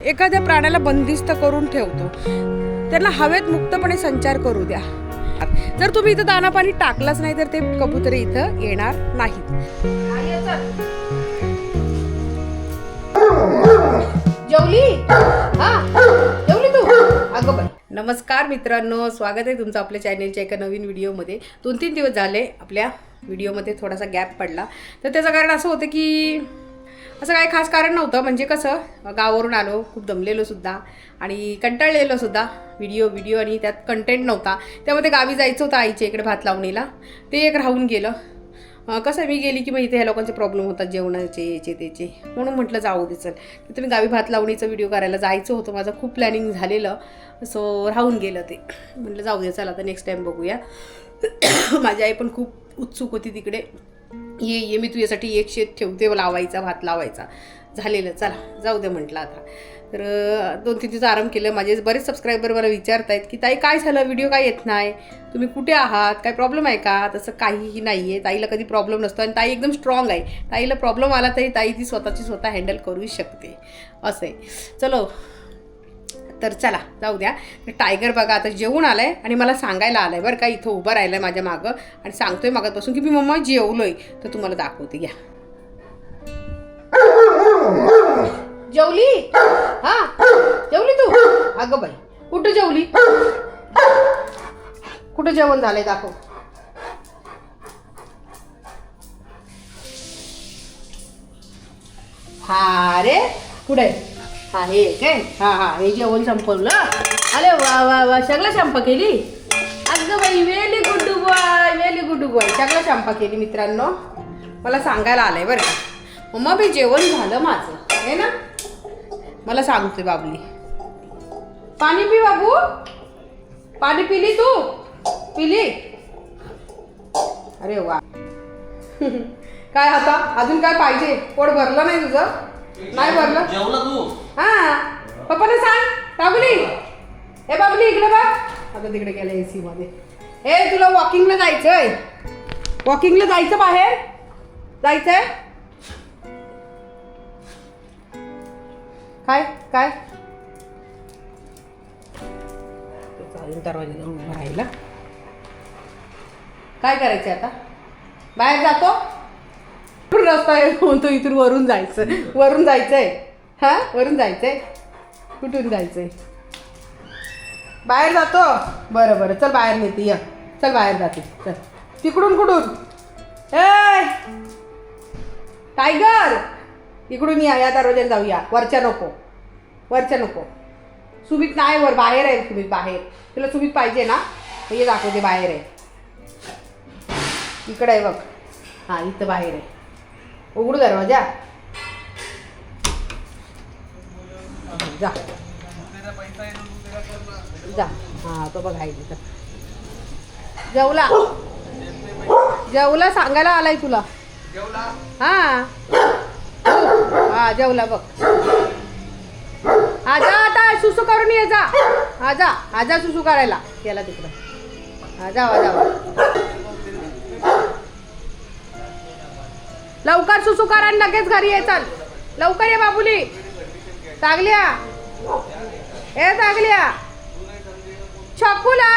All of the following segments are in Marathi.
एखाद्या प्राण्याला बंदिस्त करून ठेवतो, त्यांना हवेत मुक्तपणे संचार करू द्या. जर तुम्ही इथं दाना पाणी टाकलंच नाही तर ते कबुतर इथं येणार नाहीत. जेवली? जेवली तू? अगं बाई. नमस्कार मित्रांनो, स्वागत आहे तुमचं आपल्या चॅनलच्या एका नवीन व्हिडिओमध्ये. 2-3 दिवस झाले आपल्या व्हिडिओमध्ये थोडासा गॅप पडला, तर त्याचं कारण असं होतं की असं काही खास कारण नव्हतं. म्हणजे कसं, गावावरून आलो, खूप दमलेलो सुद्धा आणि कंटाळलेलो सुद्धा. व्हिडिओ आणि त्यात कंटेंट नव्हता. त्यामध्ये गावी जायचं होतं आईच्या इकडे भात लावणीला, ते एक राहून गेलं. कसं मी गेली की मग इथे ह्या लोकांचे प्रॉब्लेम होतात, जेवणाचे याचे त्याचे, म्हणून म्हटलं जाऊ दे चल. तर मी गावी भात लावणीचा व्हिडिओ करायला जायचं होतं, माझं खूप प्लॅनिंग झालेलं, सो राहून गेलं ते. म्हटलं जाऊ दे चल, आता नेक्स्ट टाईम बघूया. माझी आई पण खूप उत्सुक होती तिकडे, ये मी तुझ्यासाठी एक शेत ठेवते लावायचा, भात लावायचा. झालेलं, चला जाऊ दे म्हटलं आता. तर 2-3 दिवस आराम केलं. माझे बरेच सबस्क्रायबर मला विचारत आहेत की ताई काय झालं, व्हिडिओ काय येत नाही, तुम्ही कुठे आहात, काय प्रॉब्लेम आहे का? तसं काहीही नाही आहे, ताईला कधी प्रॉब्लेम नसतो आणि ताई एकदम स्ट्रॉंग आहे. ताईला प्रॉब्लेम आला तरी ताई ती स्वतः हँडल करू शकते, असं आहे. चलो तर चला जाऊ द्या. टायगर बघा आता जेवून आला आहे आणि मला सांगायला आलं आहे बरं का, इथं उभं राहिलं आहे माझ्या मागं आणि सांगतोय मागापासून की मी मम्मा जेवलो आहे. तर तुम्हाला दाखवते, घ्या. जेवली? जेवली तू? अगं बाई, कुठं जेवली? कुठं जेवण झालंय दाखव. हा रे, कुठे? हा हे काय, हे जेवण संपवलं. अरे वा वा वा, सगळं शंपा केली. अगं बाई, वेली गुड्डू बॉय, सगळं शंपा केली. मित्रांनो मला सांगायला आलंय बरं का, मम्मा बी जेवण झालं माझं आहे ना. मला सांगतोय बाबली, पाणी पी बाबू. पाणी पिली तू? पिली? अरे वा. काय आता अजून काय पाहिजे? पोट भरलं नाही तुझं? नाही भरलं? जेवला तू? पप्पाने सांग. बाबुली, हे बाबुली इकडे बघ. आता तिकडे गेलं एसी मध्ये. हे तुला वॉकिंगला जायचंय, वॉकिंगला जायचं, बाहेर जायचंय. काय काय दरवाजा उभं राहिला. काय करायचं आता? बाहेर जातो. कुठून रस्ता आहे म्हणतो? इथून वरून जायचं. वरून जायचंय? वरून जायचंय? कुठून जायचंय? बाहेर जातो. बरं चल, बाहेर नेते. या चल, बाहेर जाते. चल. तिकडून कुठून? ए टायगर, इकडून या दरवाज्याने जाऊया. वरच्या नको. सुमित नाही, वर बाहेर आहे सुमित, बाहेर. तुला सुमित पाहिजे ना? हे दाखवते, बाहेर आहे. इकडे आहे बघ. इथं बाहेर आहे. उघडू दरवाजा. जा जा. तो बघ आहे तिथं. जेवला सांगायला आलाय तुला. जेवला बघ. आजा आता सुसू करून ये. जा आजा सुसू करायला गेला तिकडं. जावा लवकर सुसू करा आणि लगेच घरी ये. चल लवकर ये बाबुली. चांगल्या छकुला.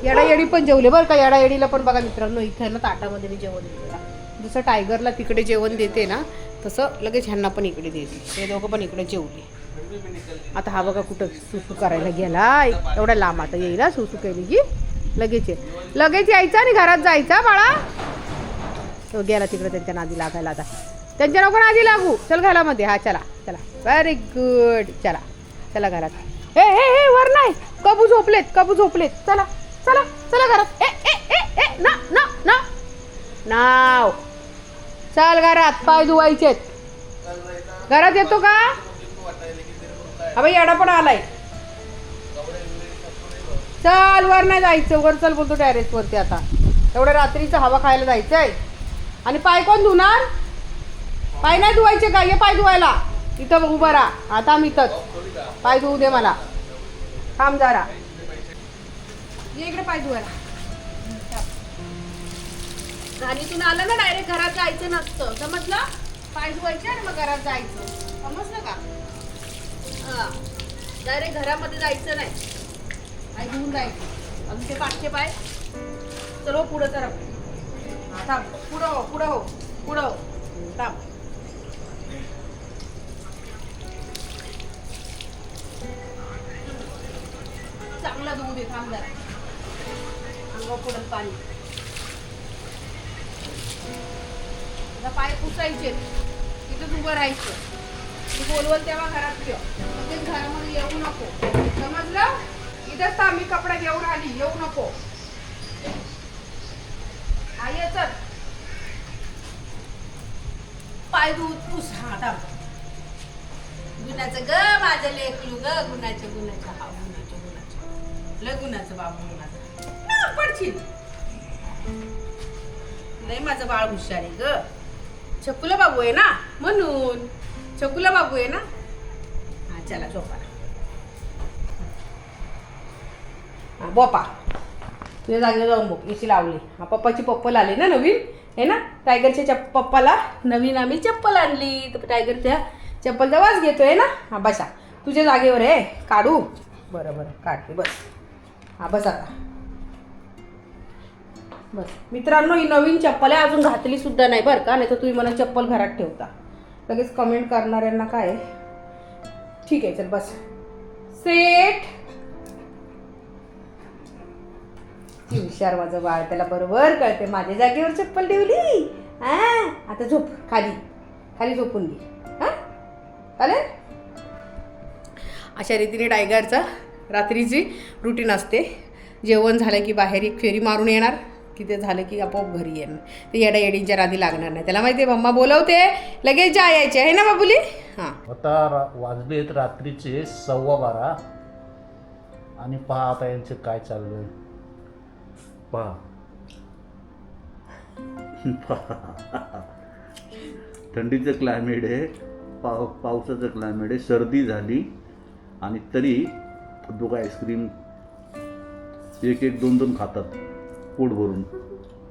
येडी पण जेवले बरं का. येडीला पण बघा मित्रांनो, इथं ना ताटामध्ये मी जेवण दिलेलं. जसं टायगरला तिकडे जेवण देते ना, तसं लगेच ह्यांना पण इकडे देते. हे दोघं पण इकडे जेवले. आता हा बघा कुठं सुसू करायला गेला. एवढा लांब आता येईल. सुसू केली की लगेच यायचं आणि घरात जायचा. बाळा तो गेला तिकडे त्यांच्या नादी लागायला. आता त्यांच्या नको नादी लागू. चल घरामध्ये. चला व्हेरी गुड. चला घरात. हे वर नाही. कबू झोपलेत. चला घरात. नाव चल घरात. पाय धुवायचेत. घरात येतो का? येडा पण आलाय. चल वर नाही जायचं. वर चल बोलतो टेरेस वरती. आता एवढ्या रात्रीचं हवा खायला जायचंय. आणि पाय कोण धुणार? पाय नाही धुवायचे का? ये पाय धुवायला. इथं उभं राहा. आता मी इथंच. पाय धुवू दे मला. थांब जरा. ये इकडे पाय धुवायला. घाणीतून आलं ना डायरेक्ट घरात जायचं नसतं, समजलं? पाय धुवायचे आणि मग घरात जायचं, समजलं का? डायरेक्ट घरामध्ये जायचं नाही, पाय घेऊन जायचं. अजून ते पाठचे पाय सर्व पुढं तर थांब, पुढं हो, पुढं हो, पुढं हो, थांब. चांगला धुवू दे, थांब जरा. अंगावर पुढं पाणी. आता पाय पुसायचे, तिथं उभं राहायचं. तू बोलवल तेव्हा घरात ठेव, तेच घरामध्ये येऊ नको, समजलं? इथंच थांब, मी कपडा घेऊन आली, येऊ नको. आई चल, पाय दूध पुस. हा थांब. गुणाचं ग माझं लेकलू ग, गुणाचं गुणाचं, हा गुणाचं गुणाचं, लय गुणाचं बाबू गुणाचं. पडशील, लय माझं बाळ हुशार आहे ग. छकुला बाबू आहे ना, म्हणून छकुला बाबू आहे ना. हा चला झोपा. हा बोपा, तुझ्या जागेवर जाऊन बघ. इशी लावली. हा पप्पाची पप्पल आली ना नवीन, आहे ना. टायगरच्या पप्पाला नवीन आम्ही चप्पल आणली, तर टायगर त्या चप्पलचा वास घेतोय ना. हा बसा, तुझ्या जागेवर आहे. काढू, बरं बरं काढते, बस. हा बस आता, बस. मित्रांनो, ही नवीन चप्पल आहे, अजून घातली सुद्धा नाही बरं का, नाही तर तुम्ही मला चप्पल घरात ठेवता. लगेच कमेंट करणाऱ्यांना काय. ठीक आहे, चल बस. सेट. हुशार माझं बाळ, त्याला बरोबर कळते माझ्या जागेवर चप्पल ठेवली. हा आता झोप, खाली खाली झोपून घे. हा चालेल. अशा रीतीने टायगरचा रात्रीची रुटीन असते. जेवण झालं की बाहेर एक फेरी मारून येणार, की ते झालं की आपोआप घरी येणार. ते येड्या येडींच्या राधी लागणार नाही. त्याला माहिती आहे मम्मा बोलवते, लगेच जा यायचे, आहे ना बाबुली. हां, आता वाजलेत रात्रीचे 12:15 आणि पहा आता यांचे काय चाललंय. पहा थंडीचं क्लायमेट आहे, पावसाचं क्लायमेट आहे. सर्दी झाली आणि तरी दोघं आईस्क्रीम एक एक दोन दोन खातात पोट भरून.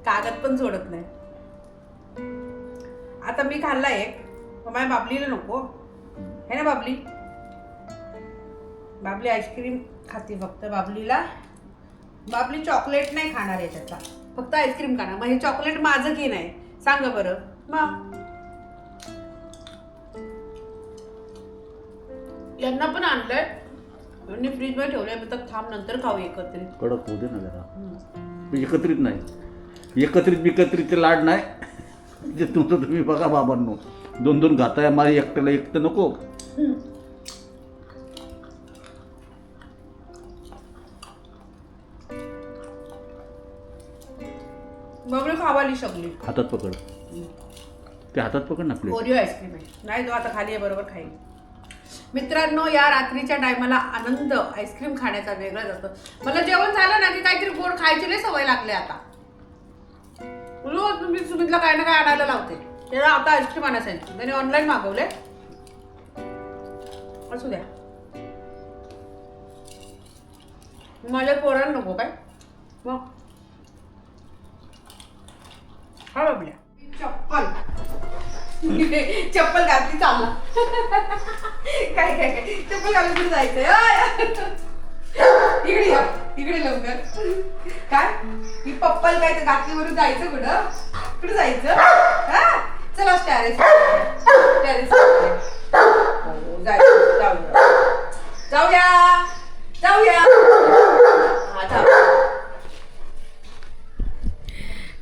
कागद पण सोडत नाही. आता मी खाल्ला एक, माझ्या बाबलीला नको, है ना बाबली. बाबली आईस्क्रीम खाते फक्त. बाबली चॉकलेट नाही खाणार याच्यातला, फक्त आईस्क्रीम खाणार. मग हे चॉकलेट माझं की नाही सांगा बरं. मग यांना पण आणलंय आणि फ्रीज मध्ये ठेवलंय, तर थांब नंतर खाऊ एकत्रित. कडक होऊ दे ना जरा. एकत्रित नाही, एकत्रित लाड नाही. जे तुमचं तुम्ही बघा बाबांनो, दोन दोन घाताय. मला एकट्याला एकटं नको. बबली खावाली शकली. हातात पकड, ते हातात पकड ना प्लेट. ओरिओ आईस्क्रीम आहे. नाही तो आता खाली आहे, बरोबर खाईल. मित्रांनो, या रात्रीच्या टायमाला आनंद आईस्क्रीम खाण्याचा वेगळाच असतो. मला जेवण झालं ना की काहीतरी गोड खायची लय सवय लागली आता. रोज मी सुमितला काय ना काय आणायला लावते. त्याला आता आईस्क्रीम आणायचं, त्याने ऑनलाईन मागवले. असू द्या, माझ्या पोरांना नको काय. मग हा बाबल्या, चप्पल घातली चालला. काय काय काय चप्पल घालून कुठे जायचंय. इकडे लवकर. काय ही पप्पल काय तर घातलीवरून जायचं कुठं कुठं जायचं. हा चला टॅरेस जाऊया.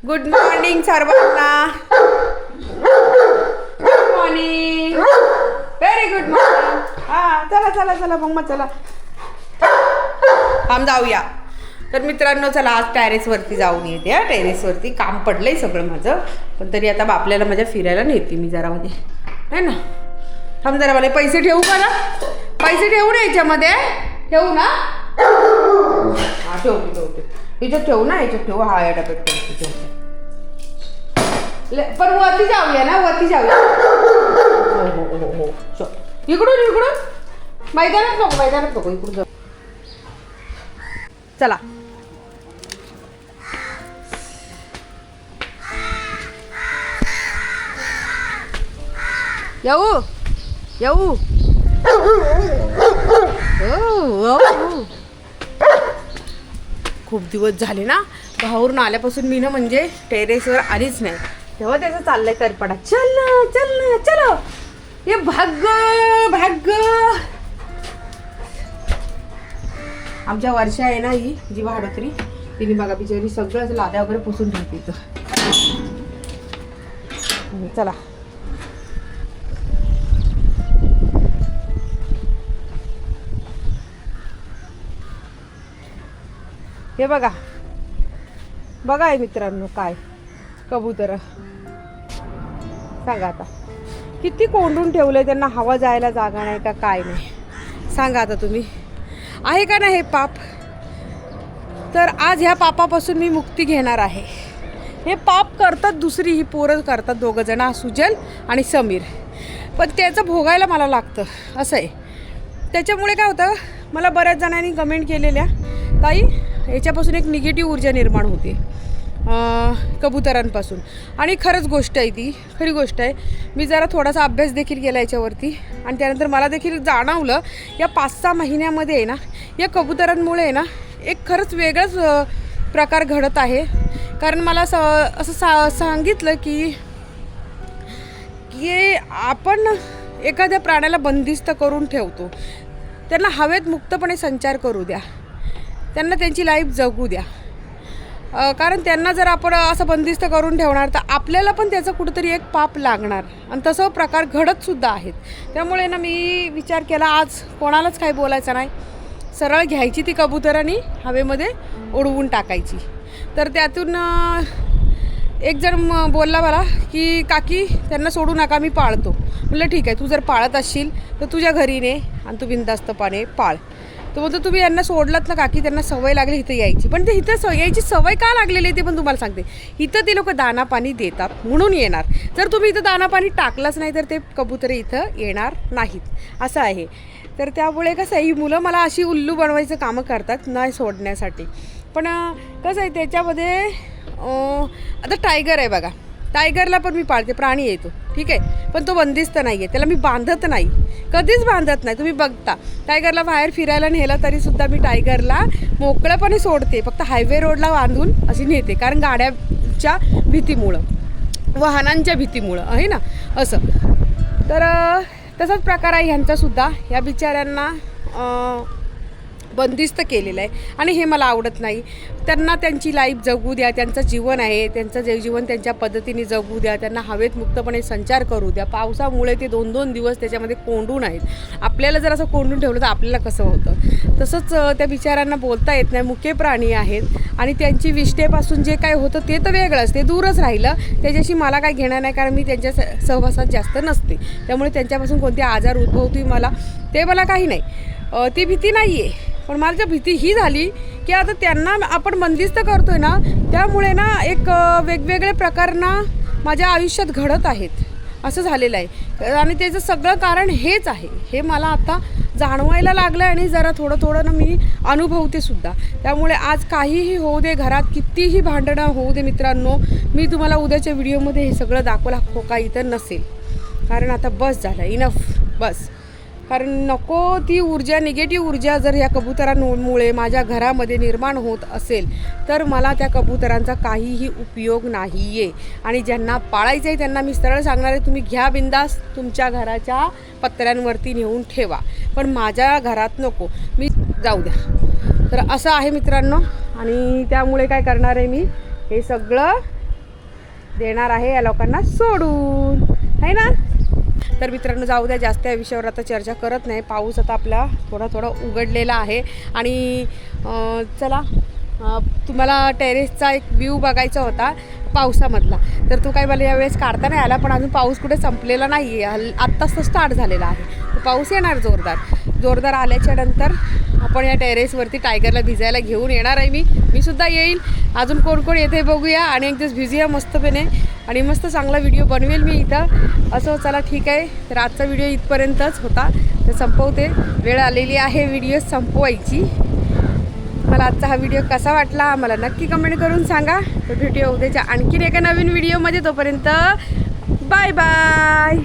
गुड मॉर्निंग सर्वांना. Good morning, very good morning. हा चला मम्मा चला आम जाऊया. तर मित्रांनो चला आज टेरेसवरती जाऊन येते. हा टेरेसवरती काम पडलंय सगळं माझं, पण तरी आता बापल्याला माझ्या फिरायला नेते मी जरा मध्ये, है ना. थांब जरा, मला पैसे ठेवू का ना. पैसे ठेवू ना याच्यामध्ये, ठेवू ना. हा ठेवते याच्यात ठेवू ना, याच्यात ठेवू. हा या डब्यात ठेवते. पण वरती जाऊया ना, वरती जाऊया. हो इकडून मैदानात नको इकडून जाऊ. चला येऊ खूप दिवस झाले ना भाऊरून आल्यापासून मी ना म्हणजे टेरेसवर आलीच नाही. तेव्हा त्याचं चाललंय करपडा. चल ना चल ना चलो ये भाग. आमच्या वर्षा आहे ना ही जी भाडोत्री तिने बघा बिचारी सगळं लाद्या वगैरे पुसून ठेवते इथं. चला हे बघा आहे मित्रांनो काय कबूतर सांगा आता किती कोंडून ठेवलंय त्यांना. हवा जायला जागा नाही का काय नाही सांगा आता तुम्ही. आहे का नाही हे पाप. तर आज ह्या पापापासून मी मुक्ती घेणार आहे. हे पाप करतात दुसरी ही पोरं करतात दोघं जण सुजल आणि समीर. पण त्याचं भोगायला मला लागतं असं आहे. त्याच्यामुळे काय होतं मला बऱ्याच जणांनी कमेंट केलेल्या ताई याच्यापासून एक निगेटिव्ह ऊर्जा निर्माण होते कबुतरांपासून. आणि खरंच गोष्ट आहे ती खरी गोष्ट आहे. मी जरा थोडासा अभ्यास देखील केला याच्यावरती आणि त्यानंतर मला देखील जाणवलं या 5-6 महिन्यामध्ये आहे ना या कबुतरांमुळे आहे ना एक खरंच वेगळाच प्रकार घडत आहे. कारण मला असं सांगितलं की आपण एखाद्या प्राण्याला बंदिस्त करून ठेवतो. त्यांना हवेत मुक्तपणे संचार करू द्या. त्यांना त्यांची लाईफ जगू द्या. कारण त्यांना जर आपण असं बंदिस्त करून ठेवणार तर आपल्याला पण त्याचं कुठंतरी एक पाप लागणार आणि तसं प्रकार घडतसुद्धा आहेत. त्यामुळे ना मी विचार केला आज कोणालाच काही बोलायचं नाही. सरळ घ्यायची ती कबुतरांनी हवेमध्ये उडवून टाकायची. तर त्यातून एक जण बोलला मला की काकी त्यांना सोडू नका मी पाळतो. म्हटलं ठीक आहे तू जर पाळत असशील तर तुझ्या घरी ने आणि तू बिनधास्तपणे पाळ. तर म्हणतो तुम्ही यांना सोडलात ना काकी त्यांना सवय लागली इथं यायची. पण ते इथं यायची सवय का लागलेली आहे ते पण तुम्हाला सांगते. इथं ते लोक दाना पाणी देतात म्हणून येणार. जर तुम्ही इथं दाना पाणी टाकलंच नाही तर ते कबुतरे इथं येणार नाहीत असं आहे. तर त्यामुळे कसं आहे ही मुलं मला अशी उल्लू बनवायचं कामं करतात नाही सोडण्यासाठी. पण कसं आहे त्याच्यामध्ये आता टायगर आहे बघा. टायगरला पण मी पाळते. प्राणी येतो ठीक आहे पण तो बंदिस्त नाही आहे. त्याला मी बांधत नाही कधीच बांधत नाही. तुम्ही बघता टायगरला बाहेर फिरायला नेलं तरीसुद्धा मी टायगरला मोकळ्यापणे सोडते. फक्त हायवे रोडला बांधून अशी नेते कारण गाड्याच्या भीतीमुळं वाहनांच्या भीतीमुळं आहे ना असं. तर तसाच प्रकार आहे ह्यांचासुद्धा. या बिचाऱ्यांना बंदिस्त केलेलं आहे आणि हे मला आवडत नाही. त्यांना त्यांची लाईफ जगू द्या. त्यांचं जीवन आहे त्यांचं जीवन त्यांच्या पद्धतीने जगू द्या. त्यांना हवेत मुक्तपणे संचार करू द्या. पावसामुळे ते 2-2 दिवस त्याच्यामध्ये कोंडून आहेत. आपल्याला जर असं कोंडून ठेवलं तर आपल्याला कसं होतं. तसंच त्या बिचाऱ्यांना बोलता येत नाही. मुके प्राणी आहेत आणि त्यांची विष्ठेपासून जे काय होतं ते तर वेगळंच ते दूरच राहिलं. त्याच्याशी मला काय घेणं नाही कारण मी त्यांच्या सहवासात जास्त नसते. त्यामुळे त्यांच्यापासून कोणते आजार उद्भवते मला काही नाही. ती भीती नाही आहे. पण मला जर भीती ही झाली की आता त्यांना आपण बंदिस्त करतो आहे ना त्यामुळे ना एक वेगवेगळे प्रकार ना माझ्या आयुष्यात घडत आहेत असं झालेलं आहे. आणि त्याचं सगळं कारण हेच आहे हे मला आता जाणवायला लागलं आणि जरा थोडं ना मी अनुभवते सुद्धा. त्यामुळे आज काहीही होऊ दे घरात कितीही भांडणं होऊ दे मित्रांनो मी तुम्हाला उद्याच्या व्हिडिओमध्ये हे सगळं दाखवला हो का इथं नसेल. कारण आता बस झालं इनफ बस. कारण नको ती ऊर्जा निगेटिव्ह ऊर्जा जर या कबुतरांमुळे माझ्या घरामध्ये निर्माण होत असेल तर मला त्या कबुतरांचा काहीही उपयोग नाही आहे. आणि ज्यांना पाळायचं आहे त्यांना मी सरळ सांगणार आहे तुम्ही घ्या बिंदास तुमच्या घराच्या पत्र्यांवरती नेऊन ठेवा पण माझ्या घरात नको मी जाऊ द्या. तर असं आहे मित्रांनो. आणि त्यामुळे काय करणार आहे मी हे सगळं देणार आहे या लोकांना सोडून आहे ना. तर मित्रांनो जाऊ द्या जास्त या विषयावर आता चर्चा करत नाही. पाऊस आता आपला थोडा उघडलेला आहे आणि चला तुम्हाला टेरेसचा एक व्ह्यू बघायचा होता पावसामधला तर तो काय मला यावेळेस काढता नाही आला. पण अजून पाऊस कुठे संपलेला नाही आहे. आत्ताच तो स्टार्ट झालेला आहे. तर पाऊस येणार जोरदार आल्याच्या नंतर आपण या टेरेसवरती टायगरला भिजायला घेऊन येणार आहे. मी सुद्धा येईल. अजून कोण येते बघूया आणि एक दिवस भिजूया मस्तपणे आणि मस्त चांगला व्हिडिओ बनवेल मी इथं असं. चला ठीक आहे. तर आजचा व्हिडिओ इथपर्यंतच होता. तर संपवते. वेळ आलेली आहे व्हिडिओ संपवायची. मला आजचा हा व्हिडिओ कसा वाटला मला नक्की कमेंट करून सांगा. तर भेटूया उद्याच्या आणखीन एका नवीन व्हिडिओमध्ये. तोपर्यंत बाय बाय.